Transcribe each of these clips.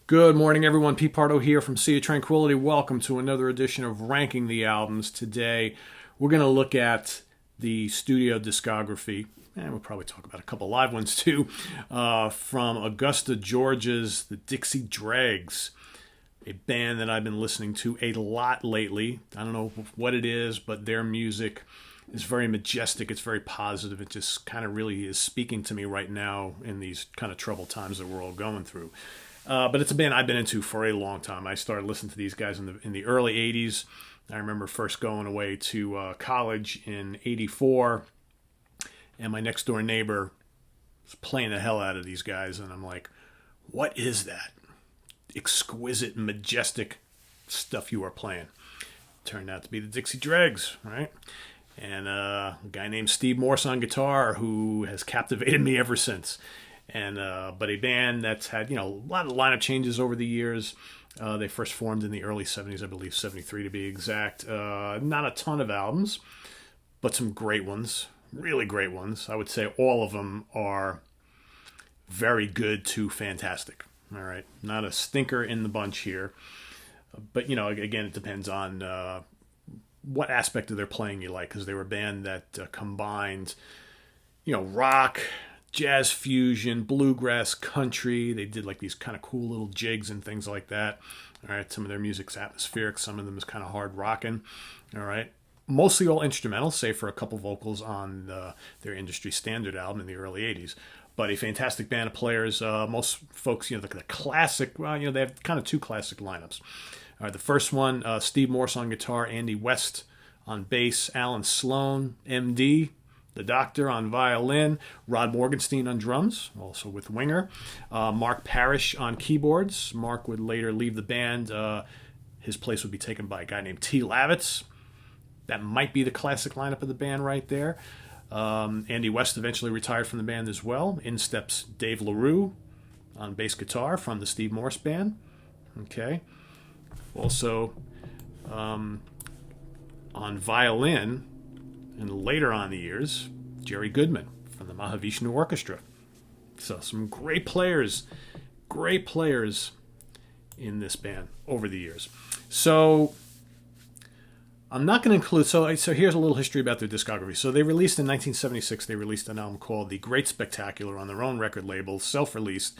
Good morning, everyone. Pete Pardo here from Sea of Tranquility. Welcome to another edition of Ranking the Albums. Today, we're going to look at the studio discography, and we'll probably talk about a couple live ones too, from Augusta, Georgia's the Dixie Dregs, a band that I've been listening to a lot lately. I don't know what it is, but their music is very majestic. It's very positive. It just kind of really is speaking to me right now in these kind of troubled times that we're all going through. But it's a band I've been into for a long time. I started listening to these guys in the early 80s. I remember first going away to college in 84, and my next door neighbor was playing the hell out of these guys, and I'm like, what is that exquisite, majestic stuff you are playing? Turned out to be the Dixie Dregs, right? And a guy named Steve Morse on guitar who has captivated me ever since. And but a band that's had a lot of lineup changes over the years. They first formed in the early 70s, I believe 73 to be exact. Not a ton of albums, but some great ones, really great ones. I would say all of them are very good to fantastic. All right, not a stinker in the bunch here, but again, it depends on what aspect of their playing you like, because they were a band that combined rock, jazz fusion, bluegrass, country. They did like these kind of cool little jigs and things like that. All right, some of their music's atmospheric, some of them is kind of hard rocking. All right, mostly all instrumental, save for a couple vocals on their industry standard album in the early 80s. But a fantastic band of players. Most folks, the classic, they have kind of two classic lineups. All right, the first one, Steve Morse on guitar, Andy West on bass, Alan Sloan, MD, the Doctor on violin, Rod Morgenstein on drums, also with Winger, Mark Parrish on keyboards. Mark would later leave the band. His place would be taken by a guy named T. Lavitz. That might be the classic lineup of the band right there. Andy West eventually retired from the band as well. In steps Dave LaRue on bass guitar from the Steve Morse band. Okay. Also on violin, and later on in the years, Jerry Goodman from the Mahavishnu Orchestra. So some great players in this band over the years. So I'm not going to include, so here's a little history about their discography. So they released in 1976, they released an album called The Great Spectacular on their own record label, self-released,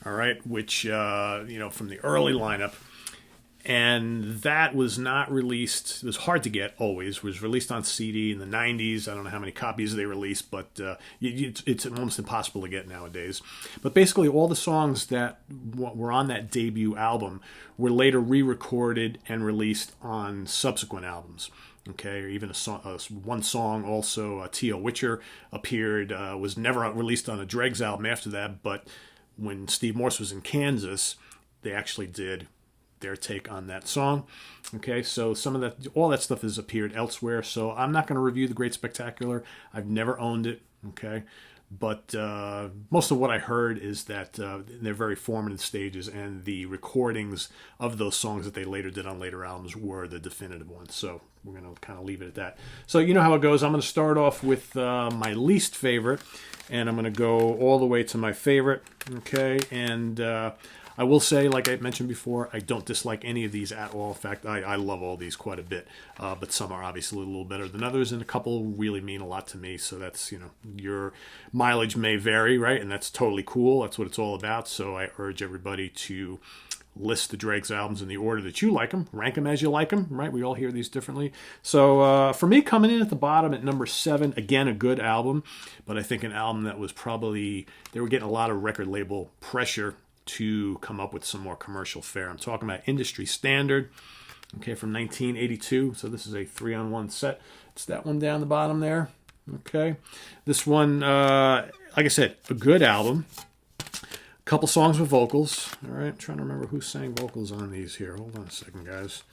all right, which, from the early lineup. And that was not released. It was hard to get always. It was released on CD in the 90s. I don't know how many copies they released, but it's almost impossible to get nowadays. But basically all the songs that were on that debut album were later re-recorded and released on subsequent albums. Okay, or even one song also, T.O. Witcher, appeared, was never released on a Dregs album after that, but when Steve Morse was in Kansas, they actually did their take on that song. Okay, so all that stuff has appeared elsewhere, so I'm not going to review The Great Spectacular. I've never owned it, okay, but most of what I heard is that they're very formative stages, and the recordings of those songs that they later did on later albums were the definitive ones, so we're going to kind of leave it at that. So you know how it goes. I'm going to start off with my least favorite, and I'm going to go all the way to my favorite, okay, and I will say, like I mentioned before, I don't dislike any of these at all. In fact, I love all these quite a bit, but some are obviously a little better than others, and a couple really mean a lot to me, so that's, your mileage may vary, right, and that's totally cool. That's what it's all about, so I urge everybody to list the Dregs albums in the order that you like them, rank them as you like them, right? We all hear these differently. So for me, coming in at the bottom at number 7, again, a good album, but I think an album that was probably, they were getting a lot of record label pressure to come up with some more commercial fare. I'm talking about Industry Standard, okay, from 1982. So this is a 3-on-1 set. It's that one down the bottom there, okay. This one, like I said, a good album. A couple songs with vocals. All right, I'm trying to remember who sang vocals on these here. Hold on a second, guys.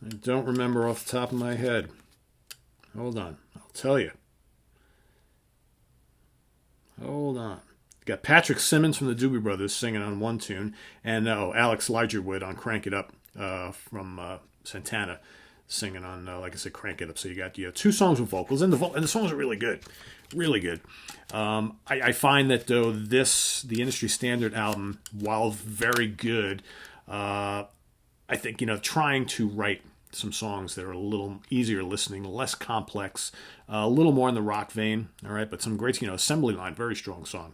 I don't remember off the top of my head. Hold on, I'll tell you. Hold on. Got Patrick Simmons from the Doobie Brothers singing on one tune, and Alex Ligertwood on Crank It Up from Santana singing on, like I said, Crank It Up. So you got 2 songs with vocals, and the songs are really good, really good. I find that though the Industry Standard album, while very good, I think trying to write some songs that are a little easier listening, less complex, a little more in the rock vein. All right, but some great, Assembly Line, very strong song.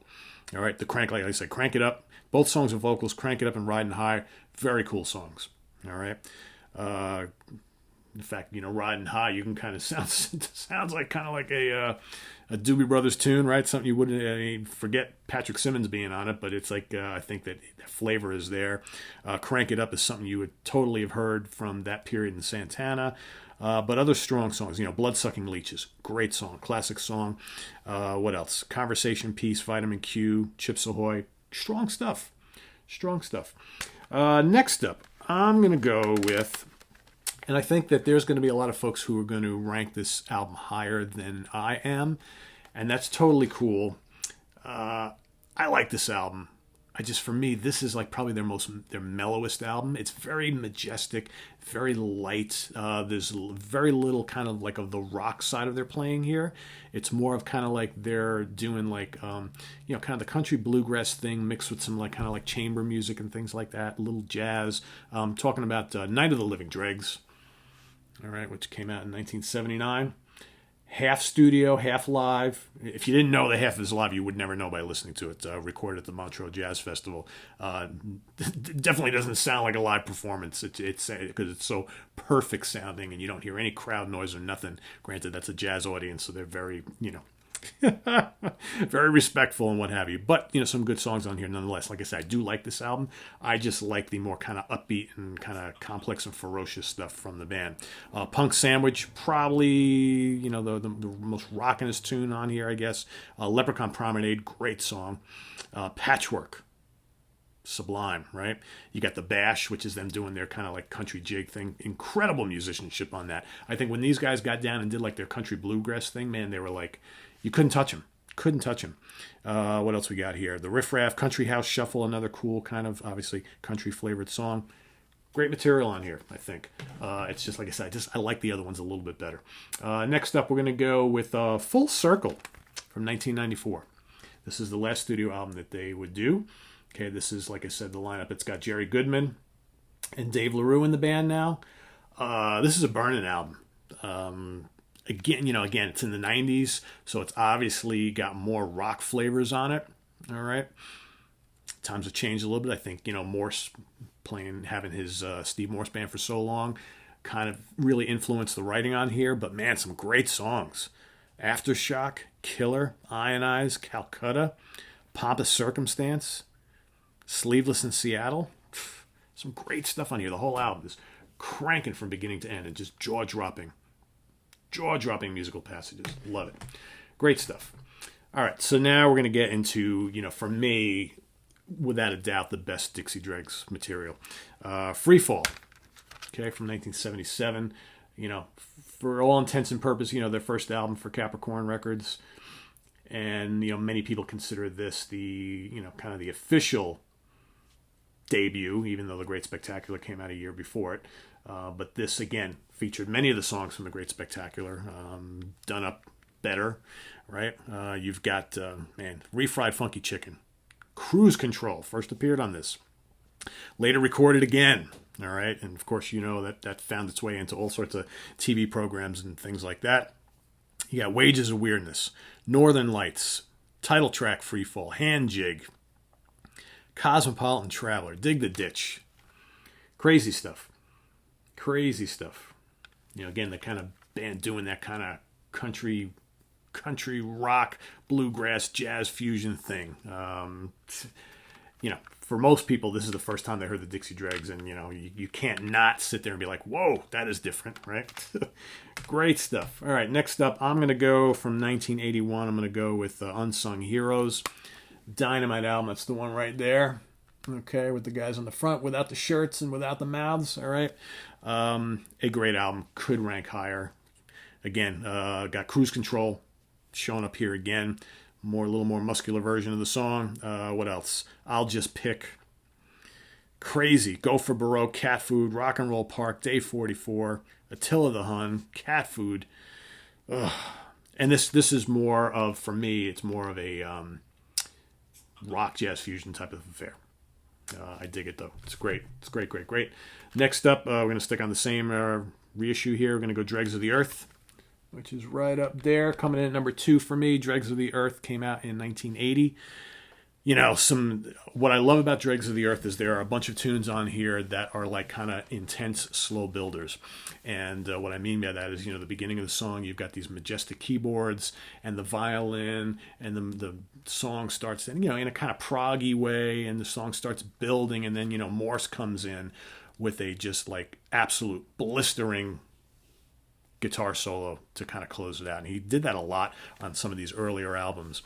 All right, like I said, Crank It Up. Both songs with vocals, Crank It Up and Riding High, very cool songs. All right. In fact, Riding High, you can kind of sounds like a Doobie Brothers tune, right? Something you wouldn't forget Patrick Simmons being on it, but it's like I think that flavor is there. Crank It Up is something you would totally have heard from that period in Santana. But other strong songs, Bloodsucking Leeches, great song, classic song. What else? Conversation Piece, Vitamin Q, Chips Ahoy, strong stuff. Next up, I'm going to go with, and I think that there's going to be a lot of folks who are going to rank this album higher than I am, and that's totally cool. I like this album. For me, this is like probably their mellowest album. It's very majestic, very light. There's very little kind of like of the rock side of their playing here. It's more of kind of like they're doing like, kind of the country bluegrass thing mixed with some like kind of like chamber music and things like that, a little jazz. Talking about Night of the Living Dregs, all right, which came out in 1979. Half studio, half live. If you didn't know the half is live, you would never know by listening to it. Recorded at the Montreux Jazz Festival. Definitely doesn't sound like a live performance. It's because it's so perfect sounding, and you don't hear any crowd noise or nothing. Granted, that's a jazz audience, so they're very, very respectful and what have you. But, some good songs on here nonetheless. Like I said, I do like this album. I just like the more kind of upbeat and kind of complex and ferocious stuff from the band. Punk Sandwich, probably, the most rockinest tune on here, I guess. Leprechaun Promenade, great song. Patchwork, sublime, right? You got the Bash, which is them doing their kind of like country jig thing. Incredible musicianship on that. I think when these guys got down and did like their country bluegrass thing, man, they were like, you couldn't touch them. What else we got here? The Riff Raff, Country House Shuffle, another cool kind of, obviously, country flavored song. Great material on here, I think. It's just, like I said, I like the other ones a little bit better. Next up, we're going to go with Full Circle from 1994. This is the last studio album that they would do. Okay, this is, like I said, the lineup. It's got Jerry Goodman and Dave LaRue in the band now. This is a burning album. Again, it's in the 90s, so it's obviously got more rock flavors on it. All right. Times have changed a little bit. I think, Morse having his Steve Morse band for so long kind of really influenced the writing on here. But, man, some great songs. Aftershock, Killer, Ionize, Calcutta, Pompous Circumstance, Sleeveless in Seattle. Some great stuff on here. The whole album is cranking from beginning to end and just jaw-dropping musical passages. Love it. Great stuff. All right, so now we're going to get into, for me, without a doubt, the best Dixie Dregs material. Free Fall, okay, from 1977. For all intents and purposes, their first album for Capricorn Records. And, many people consider this the, kind of the official debut, even though The Great Spectacular came out a year before it. But this, again, featured many of the songs from The Great Spectacular, done up better, right? You've got, Refried Funky Chicken, Cruise Control, first appeared on this. Later recorded again, all right? And, of course, that found its way into all sorts of TV programs and things like that. You got Wages of Weirdness, Northern Lights, title track Free Fall, Hand Jig, Cosmopolitan Traveler, Dig the Ditch. Crazy stuff. Again, the kind of band doing that kind of country rock, bluegrass, jazz fusion thing. For most people, this is the first time they heard the Dixie Dregs, and you can't not sit there and be like, whoa, that is different, right? Great stuff. All right, next up, I'm going to go from 1981. I'm going to go with Unsung Heroes, Dynamite album. That's the one right there. Okay, with the guys on the front, without the shirts and without the mouths. All right, a great album, could rank higher. Again, got Cruise Control showing up here again. A little more muscular version of the song. What else? I'll Just Pick. crazy. Go for Baroque, Cat Food, Rock and Roll Park, Day 44, Attila the Hun, Cat Food. Ugh. And this is more of, for me, it's more of a rock jazz fusion type of affair. I dig it though. It's great. It's great, great, great. Next up, we're going to stick on the same reissue here. We're going to go Dregs of the Earth, which is right up there. Coming in at number 2 for me. Dregs of the Earth came out in 1980. You know, what I love about Dregs of the Earth is there are a bunch of tunes on here that are like kind of intense, slow builders. And what I mean by that is, you know, the beginning of the song, you've got these majestic keyboards and the violin, and the song starts, you know, in a kind of proggy way, and the song starts building, and then, you know, Morse comes in with a just like absolute blistering guitar solo to kind of close it out. And he did that a lot on some of these earlier albums.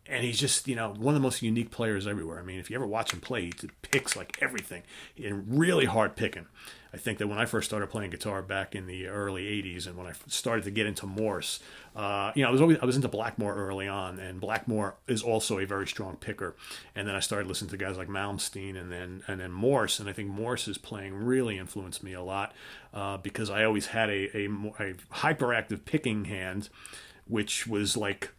And he's just, you know, one of the most unique players everywhere. I mean, if you ever watch him play, he picks like everything, and really hard picking. I think that when I first started playing guitar back in the early 80s, and when I started to get into Morse, you know, I was into Blackmore early on, and Blackmore is also a very strong picker. And then I started listening to guys like Malmsteen and then Morse, and I think Morse's playing really influenced me a lot because I always had a hyperactive picking hand, which was like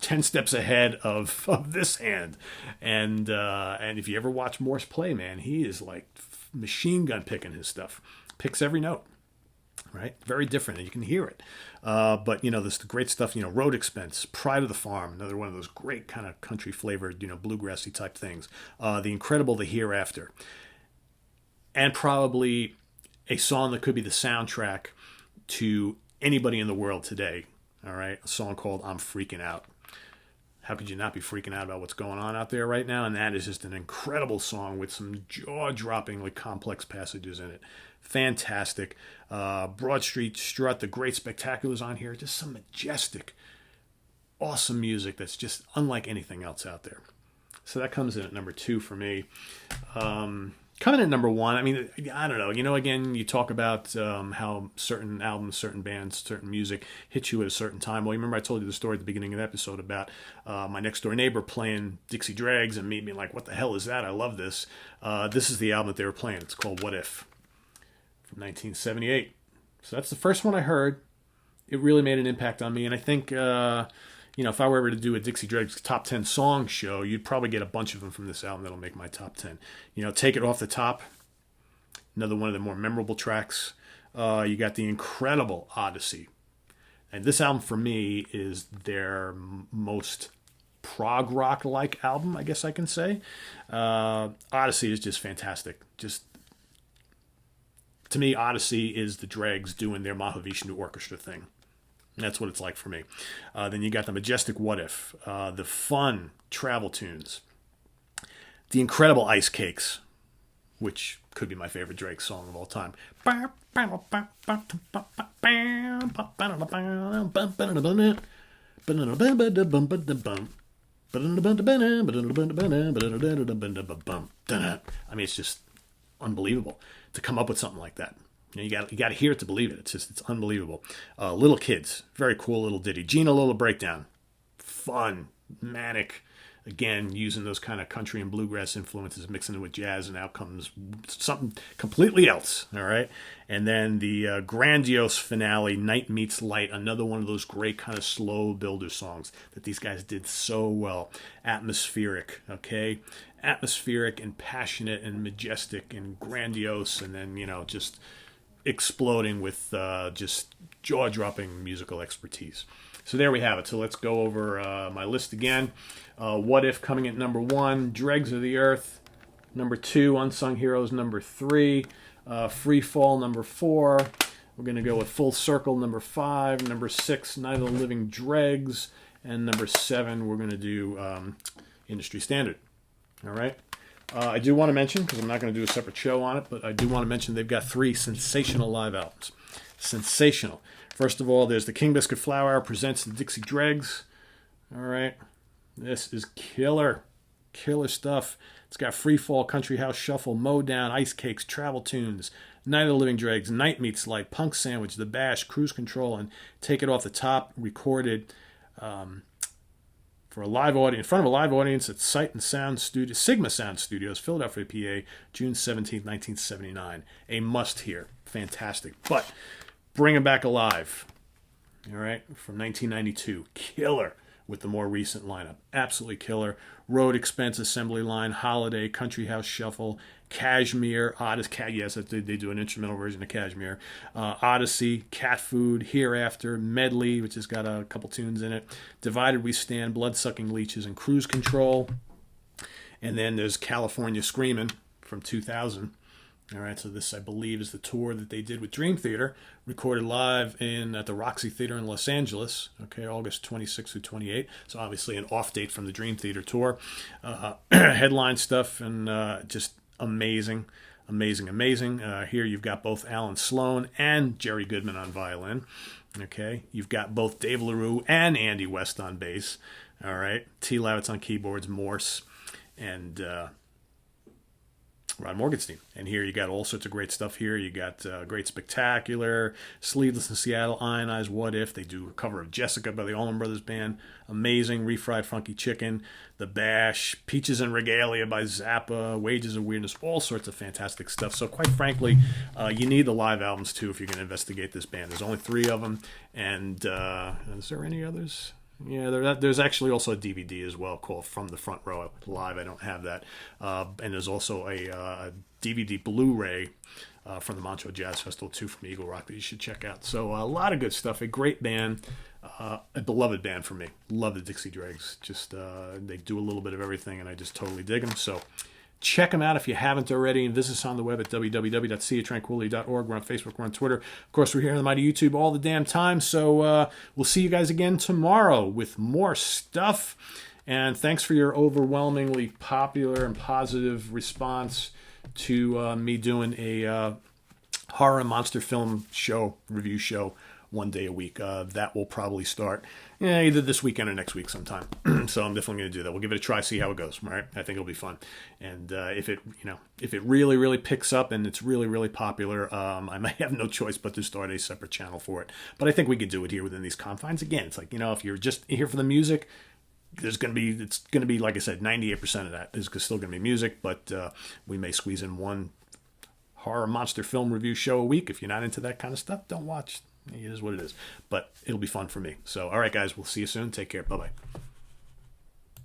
10 steps ahead of this hand. And if you ever watch Morse play, man, he is like machine gun picking his stuff. Picks every note, right? Very different, and you can hear it. But, you know, this great stuff, you know, Road Expense, Pride of the Farm, another one of those great kind of country flavored, you know, bluegrassy type things. The Incredible, The Hereafter. And probably a song that could be the soundtrack to anybody in the world today. All right? A song called I'm Freaking Out. How could you not be freaking out about what's going on out there right now? And that is just an incredible song with some jaw-droppingly complex passages in it. Fantastic. Broad Street Strut, The Great Spectacular's on here. Just some majestic, awesome music that's just unlike anything else out there. So that comes in at number 2 for me. Coming in at number 1, I mean, I don't know. You know, again, you talk about how certain albums, certain bands, certain music hit you at a certain time. Well, you remember I told you the story at the beginning of the episode about my next door neighbor playing Dixie Dregs and me being like, what the hell is that? I love this. This is the album that they were playing. It's called What If from 1978. So that's the first one I heard. It really made an impact on me. And I think, you know, if I were ever to do a Dixie Dregs top 10 song show, you'd probably get a bunch of them from this album that'll make my top 10. You know, Take It Off the Top, another one of the more memorable tracks. You got the incredible Odyssey. And this album, for me, is their most prog rock-like album, I guess I can say. Odyssey is just fantastic. Just, to me, Odyssey is the Dregs doing their Mahavishnu Orchestra thing. That's what it's like for me. Then you got the majestic What If, the fun travel tunes, the incredible Ice Cakes, which could be my favorite Drake song of all time. I mean, it's just unbelievable to come up with something like that. You got to hear it to believe it. It's unbelievable. Little Kids, very cool little ditty. Gina Lola Breakdown, fun, manic. Again, using those kind of country and bluegrass influences, mixing it with jazz, and out comes something completely else. All right, and then the grandiose finale, Night Meets Light, another one of those great kind of slow builder songs that these guys did so well. Atmospheric, okay, atmospheric and passionate and majestic and grandiose, and then, you know, just exploding with just jaw-dropping musical expertise. So there we have it. So let's go over my list again. What If coming at number 1, Dregs of the Earth number 2, Unsung Heroes number 3, Free Fall number 4. We're going to go with Full Circle number 5, number 6, Night of the Living Dregs, and number 7 we're going to do Industry Standard. All right. I do want to mention, because I'm not going to do a separate show on it, but I do want to mention they've got 3 sensational live albums. Sensational. First of all, there's the King Biscuit Flour Hour presents the Dixie Dregs. All right. This is killer. Killer stuff. It's got Free Fall, Country House Shuffle, Mow Down, Ice Cakes, Travel Tunes, Night of the Living Dregs, Night Meets Light, Punk Sandwich, The Bash, Cruise Control, and Take It Off the Top, recorded for a live audience, in front of a live audience at Sight and Sound Studio, Sigma Sound Studios, Philadelphia, PA, June 17th, 1979. A must-hear. Fantastic. But Bring 'Em Back Alive, all right, from 1992. Killer with the more recent lineup. Absolutely killer. Road Expense Assembly Line, Holiday, Country House Shuffle, Kashmir, Odyssey, yes, they do an instrumental version of Kashmir, Odyssey, Cat Food, Hereafter, Medley, which has got a couple tunes in it, Divided We Stand, Blood-Sucking Leeches, and Cruise Control. And then there's California Screamin' from 2000. All right, so this, I believe, is the tour that they did with Dream Theater, recorded live at the Roxy Theater in Los Angeles, okay, August 26 through 28. So obviously an off date from the Dream Theater tour. Headline stuff and just amazing. Here you've got both Alan Sloan and Jerry Goodman on violin. Okay, you've got both Dave LaRue and Andy West on bass. All right, T. Lavitz on keyboards, Morse, and Ron Morgenstein. And here you got all sorts of great stuff here. You got Great Spectacular, Sleeveless in Seattle, Ionized, What If. They do a cover of Jessica by the Allman Brothers Band. Amazing. Refried Funky Chicken, The Bash, Peaches and Regalia by Zappa, Wages of Weirdness, all sorts of fantastic stuff. So quite frankly, you need the live albums too if you're going to investigate this band. There's only 3 of them. And is there any others? Yeah, there's actually also a DVD as well called From the Front Row Live. I don't have that. And there's also a DVD Blu-ray from the Montreux Jazz Festival, too, from Eagle Rock that you should check out. So a lot of good stuff. A great band. A beloved band for me. Love the Dixie Dregs. Just they do a little bit of everything, and I just totally dig them. So check them out if you haven't already, and visit us on the web at www.seaoftranquility.org. We're on Facebook, we're on Twitter. Of course, we're here on the mighty YouTube all the damn time, so we'll see you guys again tomorrow with more stuff. And thanks for your overwhelmingly popular and positive response to me doing a horror and monster film review show 1 day a week. That will probably start either this weekend or next week sometime. So I'm definitely going to do that. We'll give it a try, see how it goes. All right, I think it'll be fun. And if it really, really picks up and it's really, really popular, I might have no choice but to start a separate channel for it. But I think we could do it here within these confines. Again, it's like, if you're just here for the music, it's going to be, like I said, 98% of that is still going to be music. But we may squeeze in one horror monster film review show a week. If you're not into that kind of stuff, don't watch. It is what it is. But it'll be fun for me. So, all right, guys, we'll see you soon. Take care. Bye-bye.